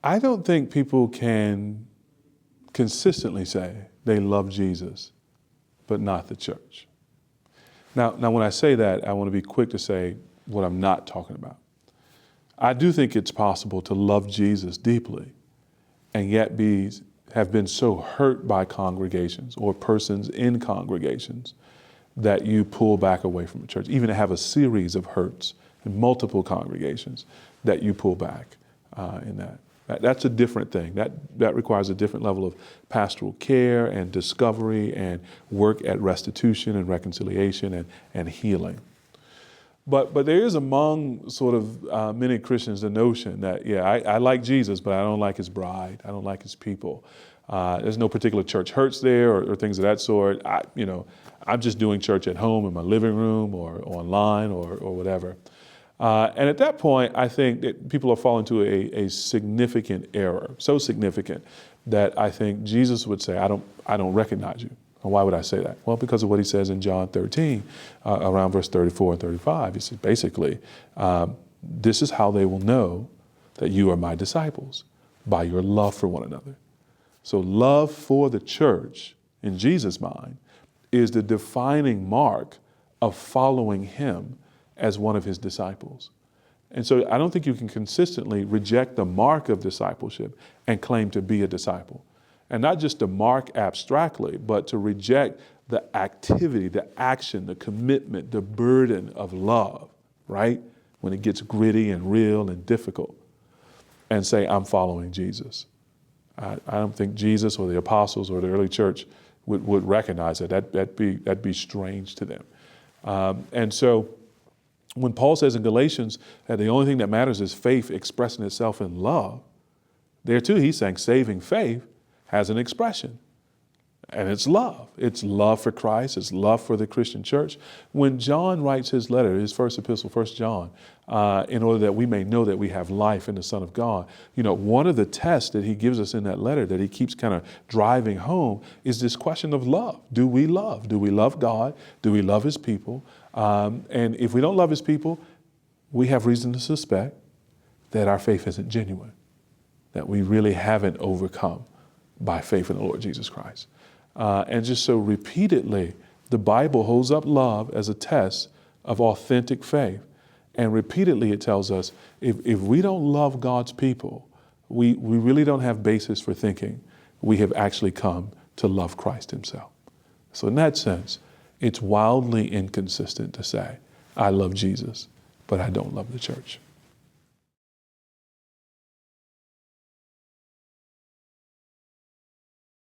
I don't think people can consistently say they love Jesus, but not the church. Now, when I say that, I want to be quick to say what I'm not talking about. I do think it's possible to love Jesus deeply and yet have been so hurt by congregations or persons in congregations that you pull back away from the church, even to have a series of hurts in multiple congregations that you pull back in that. That's a different thing. That requires a different level of pastoral care and discovery and work at restitution and reconciliation and healing. But there is among sort of many Christians the notion that, I like Jesus, but I don't like his bride. I don't like his people. There's no particular church hurts there or things of that sort. I'm just doing church at home in my living room or online or whatever. And at that point, I think that people are falling into a significant error, so significant that I think Jesus would say, I don't recognize you. And why would I say that? Well, because of what he says in John 13, around verse 34 and 35. He says, basically, this is how they will know that you are my disciples, by your love for one another. So love for the church, in Jesus' mind, is the defining mark of following him as one of his disciples. And so I don't think you can consistently reject the mark of discipleship and claim to be a disciple. And not just to mark abstractly, but to reject the activity, the action, the commitment, the burden of love, right? When it gets gritty and real and difficult, and say, I'm following Jesus. I don't think Jesus or the apostles or the early church would recognize it. That'd be strange to them. And so when Paul says in Galatians that the only thing that matters is faith expressing itself in love, there too he's saying saving faith has an expression, and it's love. It's love for Christ. It's love for the Christian church. When John writes his letter, his first epistle, 1 John, in order that we may know that we have life in the Son of God, one of the tests that he gives us in that letter that he keeps kind of driving home is this question of love. Do we love? Do we love God? Do we love his people? And if we don't love his people, we have reason to suspect that our faith isn't genuine, that we really haven't overcome by faith in the Lord Jesus Christ. And just so repeatedly, the Bible holds up love as a test of authentic faith. And repeatedly it tells us, if we don't love God's people, we really don't have basis for thinking we have actually come to love Christ himself. So in that sense, it's wildly inconsistent to say, I love Jesus, but I don't love the church.